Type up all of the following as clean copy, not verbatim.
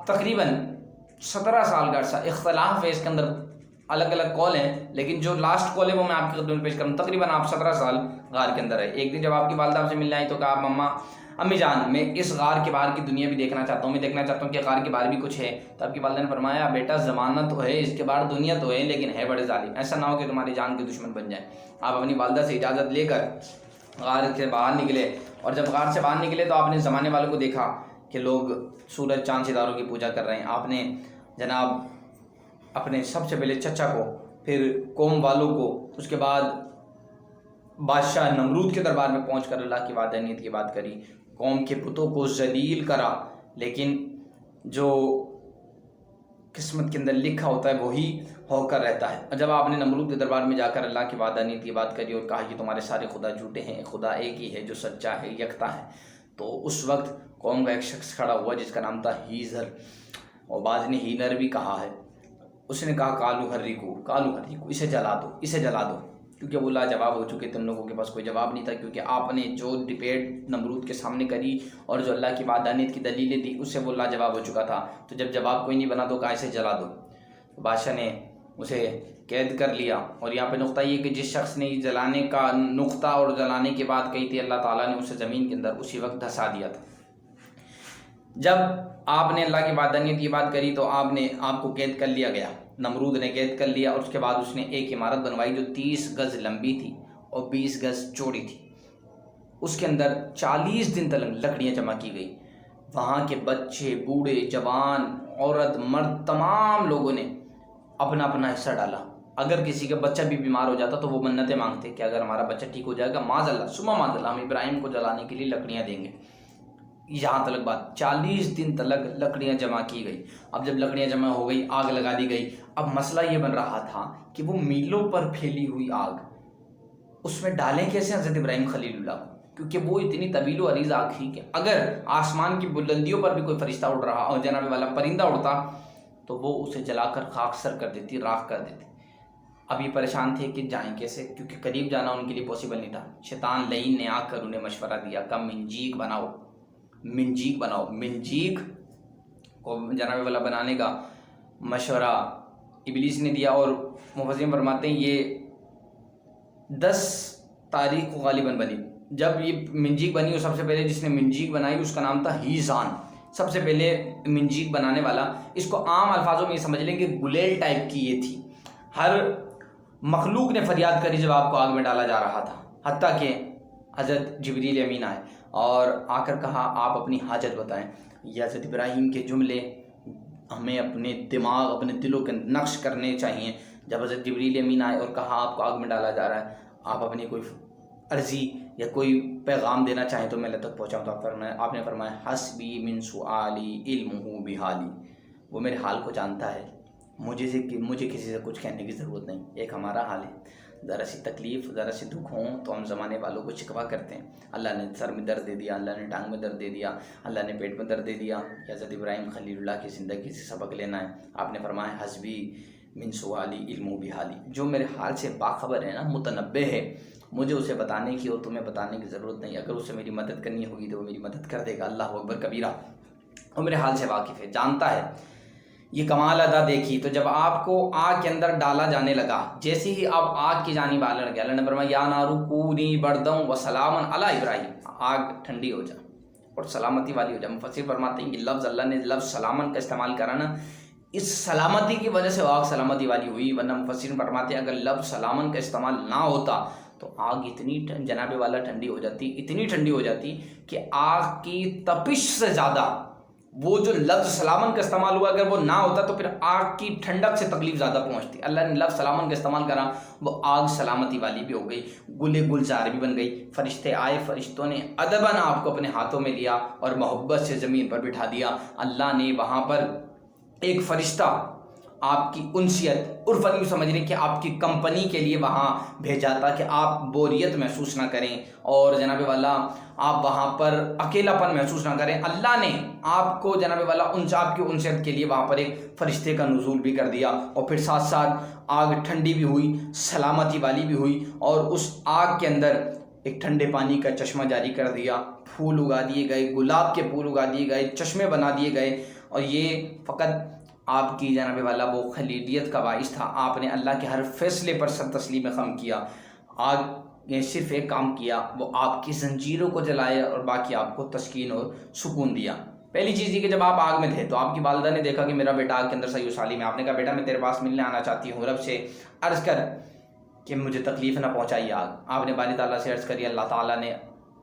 تقریباً 17 سال کا عرصہ، اختلاف ہے اس کے اندر، الگ الگ قول ہیں، لیکن جو لاسٹ قول ہے وہ میں آپ کی خدمت میں پیش کروں. تقریباً آپ 17 سال غار کے اندر ہے. ایک دن جب آپ کی والدہ آپ سے ملنے آئی تو کہا مما امی جان میں اس غار کے باہر کی دنیا بھی دیکھنا چاہتا ہوں، میں دیکھنا چاہتا ہوں کہ غار کے باہر بھی کچھ ہے. تو آپ کی والدہ نے فرمایا بیٹا زمانہ تو ہے، اس کے باہر دنیا تو ہے، لیکن ہے بڑے ظالم، ایسا نہ ہو کہ تمہاری جان کے دشمن بن جائیں. آپ اپنی والدہ سے اجازت لے کر غار سے باہر نکلے، اور جب غار سے باہر نکلے تو آپ نے زمانے والوں کو دیکھا کہ لوگ سورج چاند ستاروں کی پوجا کر رہے ہیں. آپ نے جناب اپنے سب سے پہلے چچا کو، پھر قوم والوں کو، اس کے بعد بادشاہ نمرود کے دربار میں پہنچ کر اللہ کی وحدانیت کی بات کری، قوم کے بتوں کو ذلیل کرا. لیکن جو قسمت کے اندر لکھا ہوتا ہے وہی ہو کر رہتا ہے. اور جب آپ نے نمرود کے دربار میں جا کر اللہ کی وحدانیت کی بات کری اور کہا کہ تمہارے سارے خدا جھوٹے ہیں، خدا ایک ہی ہے جو سچا ہے، یکتا ہے، تو اس وقت قوم کا ایک شخص کھڑا ہوا جس کا نام تھا ہیزر، اور بعض نے ہینر بھی کہا ہے. اس نے کہا کالو حریکو، اسے جلا دو، اسے جلا دو، کیونکہ وہ لاجواب ہو چکے تھے. ان لوگوں کے پاس کوئی جواب نہیں تھا، کیونکہ آپ نے جو ڈبیٹ نمرود کے سامنے کری اور جو اللہ کی وحدانیت کی دلیلیں دی اس سے وہ لاجواب ہو چکا تھا. تو جب جواب کوئی نہیں بنا تو کہا اسے جلا دو. بادشاہ نے اسے قید کر لیا. اور یہاں پہ نقطہ یہ کہ جس شخص نے جلانے کا نقطہ اور جلانے کی بات کہی تھی، اللہ تعالیٰ نے اسے زمین کے اندر اسی وقت دھسا دیا تھا. جب آپ نے اللہ کی وحدانیت کی بات کری تو آپ کو قید کر لیا گیا، نمرود نے قید کر لیا. اور اس کے بعد اس نے ایک عمارت بنوائی جو 30 گز لمبی تھی اور 20 گز چوڑی تھی. اس کے اندر 40 دن تک لکڑیاں جمع کی گئی. وہاں کے بچے، بوڑھے، جوان، عورت، مرد، تمام لوگوں نے اپنا اپنا حصہ ڈالا. اگر کسی کا بچہ بھی بیمار ہو جاتا تو وہ منتیں مانگتے کہ اگر ہمارا بچہ ٹھیک ہو جائے گا معاذ اللہ ثم معاذ اللہ ہم ابراہیم کو جلانے کے لیے لکڑیاں دیں گے. یہاں تلک بات 40 دن تلک لکڑیاں جمع کی گئی. اب جب لکڑیاں جمع ہو گئی، آگ لگا دی گئی. اب مسئلہ یہ بن رہا تھا کہ وہ میلوں پر پھیلی ہوئی آگ اس میں ڈالیں کیسے حضرت ابراہیم خلیل اللہ کو، کیونکہ وہ اتنی طویل و عریض آگ تھی کہ اگر آسمان کی بلندیوں پر بھی کوئی فرشتہ اڑ رہا اور جناب والا پرندہ اڑتا تو وہ اسے جلا کر خاک سر کر دیتی، راکھ کر دیتی. اب یہ پریشان تھے کہ جائیں کیسے، کیونکہ قریب جانا ان کے لیے پاسبل نہیں تھا. شیطان لعین نے آ کر انہیں مشورہ دیا کہ منجیک بناؤ. منجیک کو جناب والا بنانے کا مشورہ ابلیس نے دیا. اور مفسرین فرماتے ہیں یہ 10 تاریخ کو غالباً بنی. جب یہ منجیک بنی اور سب سے پہلے جس نے منجیک بنائی اس کا نام تھا ہیزان. سب سے پہلے منجیک بنانے والا، اس کو عام الفاظوں میں یہ سمجھ لیں کہ گلیل ٹائپ کی یہ تھی. ہر مخلوق نے فریاد کری جب آپ کو آگ میں ڈالا جا رہا تھا، حتیٰ کہ حضرت جبریل امین آئے اور آ کر کہا آپ اپنی حاجت بتائیں. یہ حضرت ابراہیم کے جملے ہمیں اپنے دماغ، اپنے دلوں کے نقش کرنے چاہیے. جب حضرت جبریل امین آئے اور کہا آپ کو آگ میں ڈالا جا رہا ہے، آپ اپنی کوئی عرضی یا کوئی پیغام دینا چاہیں تو میں تک پہنچاؤں. تو آپ نے فرمایا حسبی من سؤالی علمہ بحالی، وہ میرے حال کو جانتا ہے، مجھے کسی سے کچھ کہنے کی ضرورت نہیں. ایک ہمارا حال ہے، ذرا سی تکلیف، ذرا سی دکھ ہوں تو ہم زمانے والوں کو شکوہ کرتے ہیں. اللہ نے سر میں درد دے دیا، اللہ نے ٹانگ میں درد دے دیا، اللہ نے پیٹ میں درد دے دیا. حضرت ابراہیم خلیل اللہ کی زندگی سے سبق لینا ہے. آپ نے فرمایا حسبی من سؤالی علمہ بحالی، جو میرے حال سے باخبر ہے نا، متنبع ہے، مجھے اسے بتانے کی اور تمہیں بتانے کی ضرورت نہیں. اگر اسے میری مدد کرنی ہوگی تو وہ میری مدد کر دے گا. اللہ اکبر کبیرہ. وہ میرے حال سے واقف ہے، جانتا ہے. یہ کمال ادا دیکھی. تو جب آپ کو آگ کے اندر ڈالا جانے لگا، جیسے ہی آپ آگ کی جانب آنے لگے، اللہ نے فرمایا یا نارو کونی برداً وسلاما علی ابراہیم، آگ ٹھنڈی ہو جا اور سلامتی والی ہو جا. مفسر فرماتے ہیں کہ لفظ اللہ نے لفظ سلامن کا استعمال کرا نا، اس سلامتی کی وجہ سے آگ سلامتی والی ہوئی. ورنہ مفسرین فرماتے ہیں اگر لفظ سلامن کا استعمال نہ ہوتا تو آگ اتنی جناب والا ٹھنڈی ہو جاتی، اتنی ٹھنڈی ہو جاتی کہ آگ کی تپش سے زیادہ وہ جو لفظ سلامن کا استعمال ہوا اگر وہ نہ ہوتا تو پھر آگ کی ٹھنڈک سے تکلیف زیادہ پہنچتی. اللہ نے لفظ سلامن کا استعمال کرا، وہ آگ سلامتی والی بھی ہو گئی، گلے گلزار بھی بن گئی. فرشتے آئے، فرشتوں نے ادباً آپ کو اپنے ہاتھوں میں لیا اور محبت سے زمین پر بٹھا دیا. اللہ نے وہاں پر ایک فرشتہ آپ کی انسیت، عرفاً یوں سمجھ لیں کہ آپ کی کمپنی کے لیے وہاں بھیجا تھا کہ آپ بوریت محسوس نہ کریں اور جناب والا آپ وہاں پر اکیلا پن محسوس نہ کریں. اللہ نے آپ کو جناب والا آپ کی انسیت کے لیے وہاں پر ایک فرشتے کا نزول بھی کر دیا. اور پھر ساتھ ساتھ آگ ٹھنڈی بھی ہوئی، سلامتی والی بھی ہوئی. اور اس آگ کے اندر ایک ٹھنڈے پانی کا چشمہ جاری کر دیا، پھول اگا دیے گئے، گلاب کے پھول اگا دیے گئے، چشمے بنا دیے گئے. اور یہ فقط آپ کی جناب والا وہ خلیلیت کا باعث تھا. آپ نے اللہ کے ہر فیصلے پر سر تسلیم خم کیا. آگ نے صرف ایک کام کیا، وہ آپ کی زنجیروں کو جلایا اور باقی آپ کو تسکین اور سکون دیا. پہلی چیز یہ کہ جب آپ آگ میں تھے تو آپ کی والدہ نے دیکھا کہ میرا بیٹا آگ کے اندر صحیح و سالم ہے. آپ نے کہا بیٹا میں تیرے پاس ملنے آنا چاہتی ہوں، رب سے عرض کر کہ مجھے تکلیف نہ پہنچائی آگ. آپ نے باری تعالیٰ سے عرض کری. اللہ تعالیٰ نے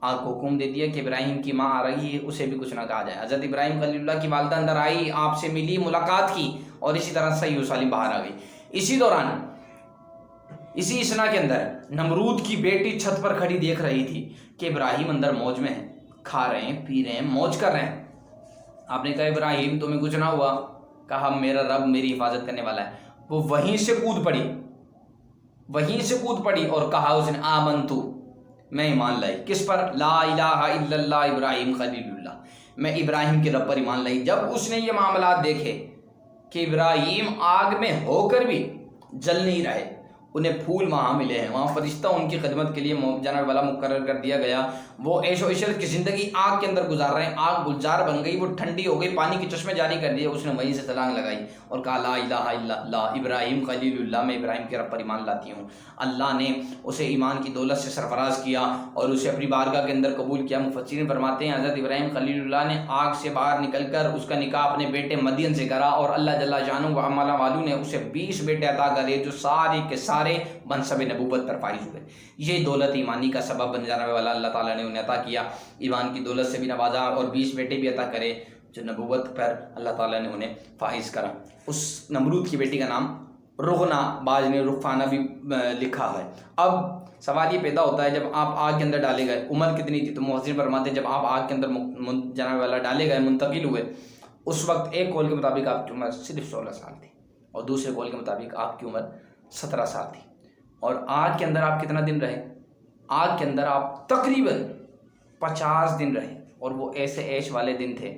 آگ کو حکم دے دیا کہ ابراہیم کی ماں آ رہی ہے، اسے بھی کچھ نہ کہا جائے. حضرت ابراہیم خلیل اللہ کی والدہ اندر آئی، آپ سے ملی، ملاقات کی اور اسی طرح صحیح و سالم باہر آ گئی. اسی دوران اسی اسنا کے اندر نمرود کی بیٹی چھت پر کھڑی دیکھ رہی تھی کہ ابراہیم اندر موج میں ہیں، کھا رہے ہیں، پی رہے ہیں، موج کر رہے ہیں. آپ نے کہا ابراہیم تمہیں کچھ نہ ہوا؟ کہا میرا رب میری حفاظت کرنے والا ہے. وہ وہیں سے کود پڑی اور کہا اس نے آمنتو، میں ایمان لائی. کس پر؟ لا الہ الا اللہ ابراہیم خلیل اللہ، میں ابراہیم کے رب پر ایمان لائی. جب اس نے یہ معاملات دیکھے کہ ابراہیم آگ میں ہو کر بھی جل نہیں رہے، انہیں پھول وہاں ملے ہیں، وہاں فرشتہ ان کی خدمت کے لیے جناب والا مقرر کر دیا گیا، وہ عیش و عشرت کی زندگی آگ کے اندر گزار رہے ہیں. آگ گلزار بن گئی، وہ ٹھنڈی ہو گئی، پانی کے چشمے جاری کر دیے. اس نے وہیں سے چھلانگ لگائی اور کہا لا الہ الا اللہ ابراہیم خلیل اللہ، میں ابراہیم کے رب پر ایمان لاتی ہوں. اللہ نے اسے ایمان کی دولت سے سرفراز کیا اور اسے اپنی بارگاہ کے اندر قبول کیا. مفسرین فرماتے ہیں حضرت ابراہیم خلیل اللہ نے آگ سے باہر نکل کر اس کا نکاح اپنے بیٹے مدین سے کرا اور اللہ جل شانہ و عملہ والو نے اسے 20 بیٹے عطا کرے جو سارے کے سارے منصب نبوت پر فائز ہوئے. یہ دولت ایمانی کا سبب بن جانے والا اللہ تعالیٰ نے انہیں عطا کیا، ایمان کی دولت سے بھی نوازا اور 20 بیٹے بھی عطا کرے جو نبوت پر اللہ تعالیٰ نے انہیں فائز کرا. اس نمرود کی بیٹی کا نام رغنا، بعض نے رخفانہ بھی لکھا ہے. اب سوال یہ پیدا ہوتا ہے جب آپ آگ کے اندر ڈالے گئے، عمر کتنی تھی؟ تو محسن فرماتے ہیں جب آپ آگ کے اندر جناب والا ڈالے گئے، منتقل ہوئے، اس وقت ایک قول کے مطابق آپ کی عمر صرف 16 سال تھی اور دوسرے قول کے مطابق آپ کی عمر 17 سال تھی. اور آگ کے اندر آپ کتنا دن رہے؟ آگ کے اندر آپ تقریباً 50 دن رہے اور وہ ایسے عیش والے دن تھے.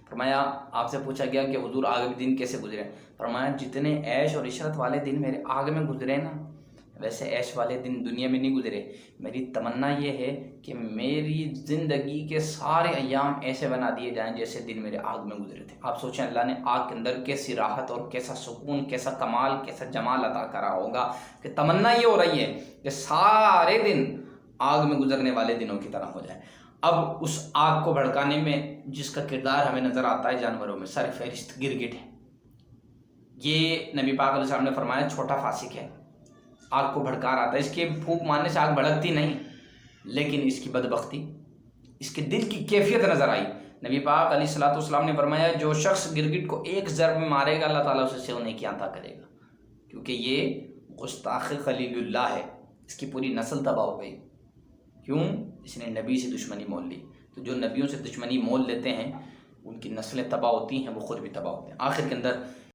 فرمایا آپ سے پوچھا گیا کہ حضور آگ میں دن کیسے گزرے؟ فرمایا جتنے عیش اور عشرت والے دن میرے آگ میں گزرے نا، ویسے عیش والے دن دنیا میں نہیں گزرے. میری تمنا یہ ہے کہ میری زندگی کے سارے ایام ایسے بنا دیے جائیں جیسے دن میرے آگ میں گزرے تھے. آپ سوچیں اللہ نے آگ کے اندر کیسی راحت اور کیسا سکون، کیسا کمال، کیسا جمال عطا کرا ہوگا کہ تمنا یہ ہو رہی ہے کہ سارے دن آگ میں گزرنے والے دنوں کی طرح ہو جائے. اب اس آگ کو بھڑکانے میں جس کا کردار ہمیں نظر آتا ہے جانوروں میں سر فہرست گرگٹ ہے. یہ نبی پاک علیہ السلام نے فرمایا چھوٹا فاسق ہے، آگ کو بھڑکا رہا تھا. اس کے پھونک مارنے سے آگ بھڑکتی نہیں، لیکن اس کی بدبختی، اس کے دل کی کیفیت نظر آئی. نبی پاک علیہ الصلوۃ والسلام نے فرمایا جو شخص گرگٹ کو ایک ضرب میں مارے گا اللہ تعالیٰ اسے سو نیکی عطا کرے گا، کیونکہ یہ گستاخ خلیل اللہ ہے. اس کی پوری نسل تباہ ہو گئی. کیوں؟ اس نے نبی سے دشمنی مول لی. تو جو نبیوں سے دشمنی مول لیتے ہیں ان کی نسلیں تباہ ہوتی ہیں، وہ خود بھی تباہ ہوتے ہیں. آخر کے اندر